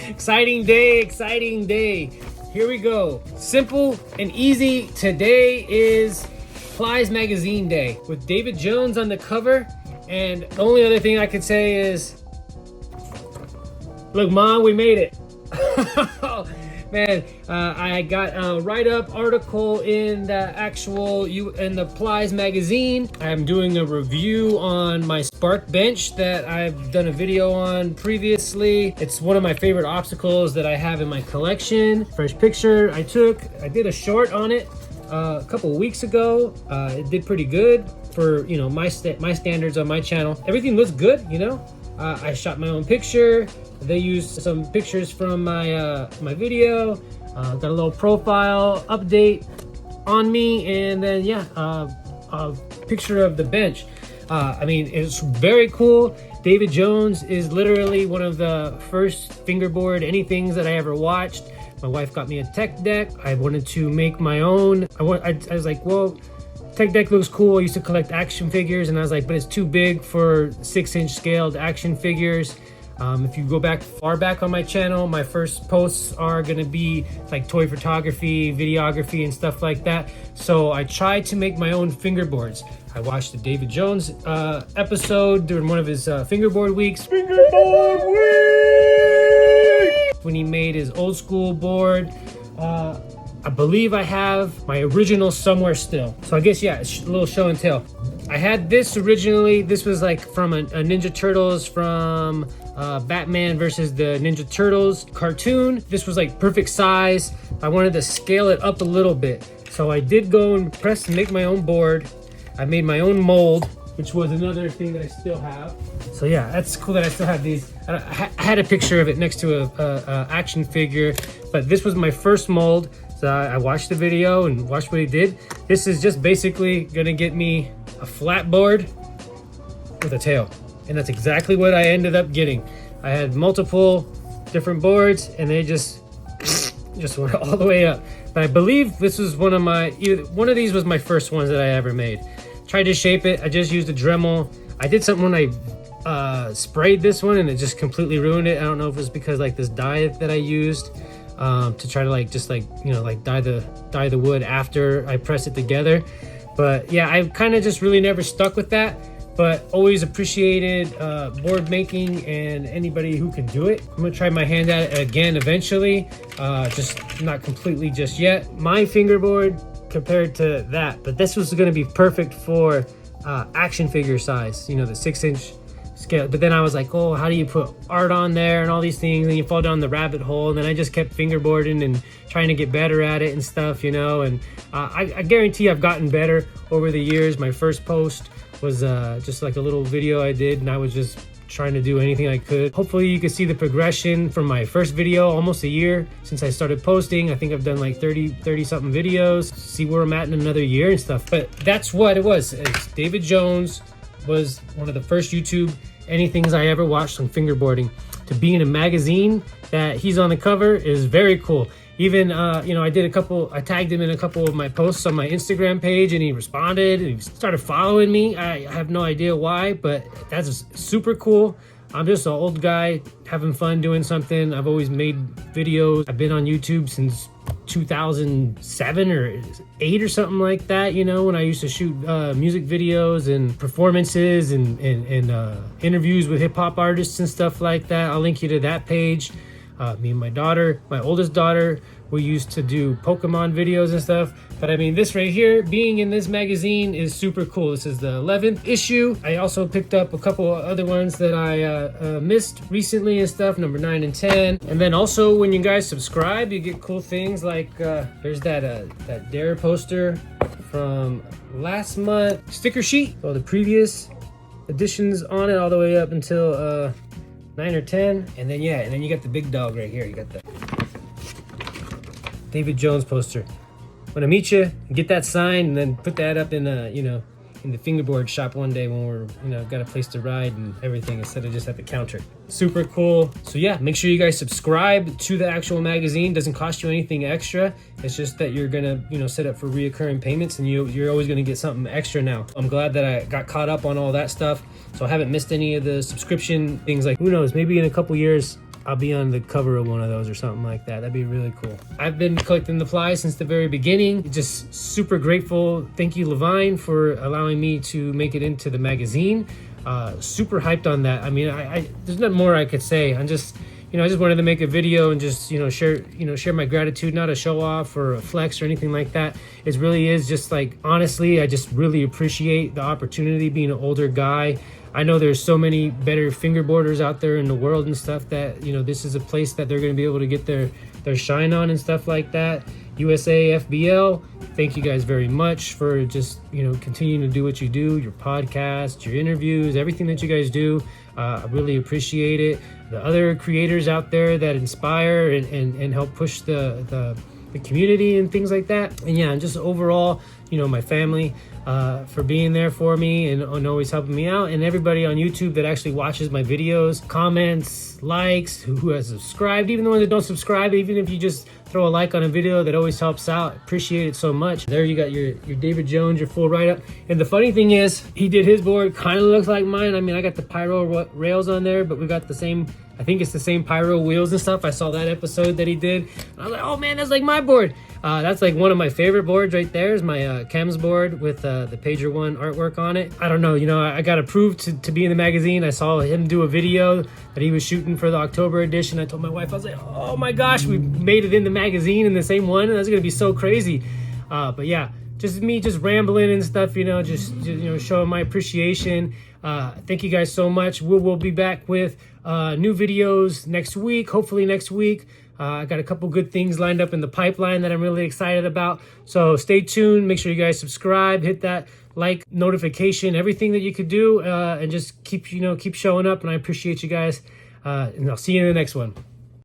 Exciting day, exciting day. Here we go. Simple and easy. Today is Plies Magazine Day with David Jones on the cover. And the only other thing I could say is, look, Mom, we made it. Man, I got a write-up article in the Plies magazine. I'm doing a review on my Spark bench that I've done a video on previously. It's one of my favorite obstacles that I have in my collection. Fresh picture I did a short on it a couple of weeks ago. It did pretty good for my standards on my channel. Everything looks good, I shot my own picture. They used some pictures from my video. Got a little profile update on me, and then a picture of the bench. It's very cool. David Jones is literally one of the first fingerboard anythings that I ever watched. My wife got me a tech deck. I wanted to make my own. I was like, well, tech deck looks cool. I used to collect action figures, and I was like, but it's too big for 6-inch scaled action figures. If you go far back on my channel, my first posts are gonna be like toy photography, videography, and stuff like that. So I tried to make my own fingerboards. I watched the David Jones episode during one of his fingerboard weeks. Fingerboard week! When he made his old school board. I believe I have my original somewhere still. So I guess, it's a little show and tell. I had this originally. This was like from a Ninja Turtles from Batman versus the Ninja Turtles cartoon. This was like perfect size. I wanted to scale it up a little bit. So I did go and press and make my own board. I made my own mold, which was another thing that I still have. So that's cool that I still have these. I had a picture of it next to a action figure, but this was my first mold. So I watched the video and watched what he did. This is just basically gonna get me a flat board with a tail. And that's exactly what I ended up getting. I had multiple different boards and they just went all the way up. But I believe this was one of these was my first ones that I ever made. Tried to shape it. I just used a Dremel. I did something when I sprayed this one and it just completely ruined it. I don't know if it was because like this dye that I used to try to dye the wood after I press it together. But I kind of just really never stuck with that, but always appreciated board making and anybody who can do it. I'm gonna try my hand at it again eventually, just not completely just yet. My fingerboard compared to that, but this was gonna be perfect for action figure size, the 6-inch scale. But then I was like, oh, how do you put art on there and all these things, and you fall down the rabbit hole. And then I just kept fingerboarding and trying to get better at it and stuff, and I guarantee I've gotten better over the years. My first post was just like a little video I did, and I was just trying to do anything I could. Hopefully you can see the progression from my first video, almost a year since I started posting. I think I've done like 30 something videos. See where I'm at in another year and stuff. But that's what it was. David Jones was one of the first YouTube anythings I ever watched on fingerboarding. To be in a magazine that he's on the cover is very cool. Even I tagged him in a couple of my posts on my Instagram page, and he responded and he started following me. I have no idea why, but that's super cool. I'm just an old guy having fun doing something. I've always made videos. I've been on YouTube since 2007 or 8 or something like that, when I used to shoot music videos and performances and interviews with hip-hop artists and stuff like that. I'll link you to that page. Me and my oldest daughter, we used to do Pokemon videos and stuff. But this right here, being in this magazine is super cool. This is the 11th issue. I also picked up a couple of other ones that I missed recently and stuff, number 9 and 10. And then also when you guys subscribe, you get cool things like there's that Dare poster from last month, sticker sheet, all the previous editions on it all the way up until 9 or 10. And then you got the big dog right here. You got the David Jones poster. Want to meet you, get that signed, and then put that up in in the fingerboard shop one day when we're got a place to ride and everything, instead of just at the counter. Super cool. So make sure you guys subscribe to the actual magazine. Doesn't cost you anything extra. It's just that you're gonna set up for reoccurring payments, and you're always gonna get something extra now. I'm glad that I got caught up on all that stuff, so I haven't missed any of the subscription things. Like, who knows, maybe in a couple years I'll be on the cover of one of those or something like that. That'd be really cool. I've been collecting the flies since the very beginning. Just super grateful. Thank you, Levine, for allowing me to make it into the magazine. Super hyped on that. I mean, I there's nothing more I could say. I'm just, I just wanted to make a video and just, share my gratitude, not a show off or a flex or anything like that. It really is just like, honestly, I just really appreciate the opportunity being an older guy. I know there's so many better fingerboarders out there in the world and stuff that, this is a place that they're going to be able to get their shine on and stuff like that. USA FBL, thank you guys very much for just, continuing to do what you do, your podcast, your interviews, everything that you guys do. I really appreciate it. The other creators out there that inspire and help push the community and things like that. And yeah, and just overall, my family for being there for me and always helping me out. And everybody on YouTube that actually watches my videos, comments, likes, who has subscribed, even the ones that don't subscribe, even if you just throw a like on a video, that always helps out. Appreciate it so much. There you got your David Jones, your full write-up. And the funny thing is, he did his board, kind of looks like mine. I mean, I got the pyro rails on there, but we got the same, I think it's the same pyro wheels and stuff. I saw that episode that he did. I was like, oh man, that's like my board. That's like one of my favorite boards right there is my Chems board with the Pager One artwork on it. I don't know, I got approved to be in the magazine. I saw him do a video that he was shooting for the October edition. I told my wife, I was like, oh my gosh, we made it in the magazine in the same one. And that's gonna be so crazy. But yeah, just me just rambling and stuff, just showing my appreciation. Thank you guys so much. We'll be back with new videos next week, hopefully next week. I got a couple good things lined up in the pipeline that I'm really excited about. So stay tuned. Make sure you guys subscribe, hit that like notification, everything that you could do, and just keep showing up. And I appreciate you guys. And I'll see you in the next one.